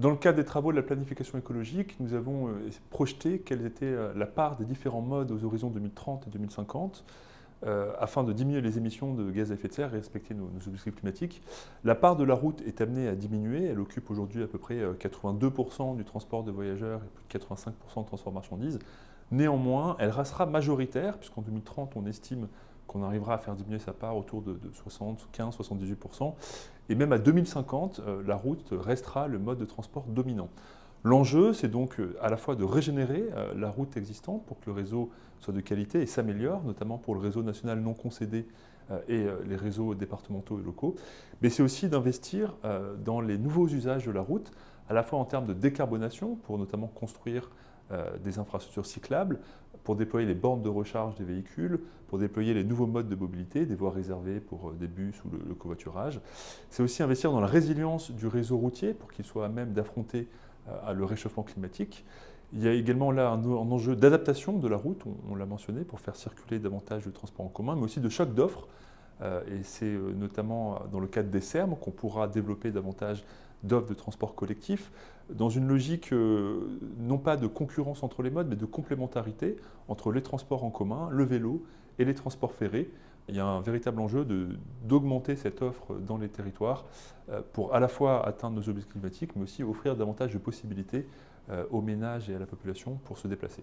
Dans le cadre des travaux de la planification écologique, nous avons projeté quelle était la part des différents modes aux horizons 2030 et 2050 afin de diminuer les émissions de gaz à effet de serre et respecter nos objectifs climatiques. La part de la route est amenée à diminuer. Elle occupe aujourd'hui à peu près 82% du transport de voyageurs et plus de 85% de transport de marchandises. Néanmoins, elle restera majoritaire, puisqu'en 2030, on estime qu'on arrivera à faire diminuer sa part autour de 75-78%. Et même à 2050, la route restera le mode de transport dominant. L'enjeu, c'est donc à la fois de régénérer la route existante pour que le réseau soit de qualité et s'améliore, notamment pour le réseau national non concédé et les réseaux départementaux et locaux. Mais c'est aussi d'investir dans les nouveaux usages de la route, à la fois en termes de décarbonation, pour notamment construire des infrastructures cyclables, pour déployer les bornes de recharge des véhicules, pour déployer les nouveaux modes de mobilité, des voies réservées pour des bus ou le covoiturage. C'est aussi investir dans la résilience du réseau routier pour qu'il soit à même d'affronter le réchauffement climatique. Il y a également là un enjeu d'adaptation de la route, on l'a mentionné, pour faire circuler davantage de transports en commun, mais aussi de choc d'offres. Et c'est notamment dans le cadre des SERM qu'on pourra développer davantage d'offres de transport collectif, dans une logique non pas de concurrence entre les modes, mais de complémentarité entre les transports en commun, le vélo et les transports ferrés. Il y a un véritable enjeu d'augmenter cette offre dans les territoires pour à la fois atteindre nos objectifs climatiques, mais aussi offrir davantage de possibilités aux ménages et à la population pour se déplacer.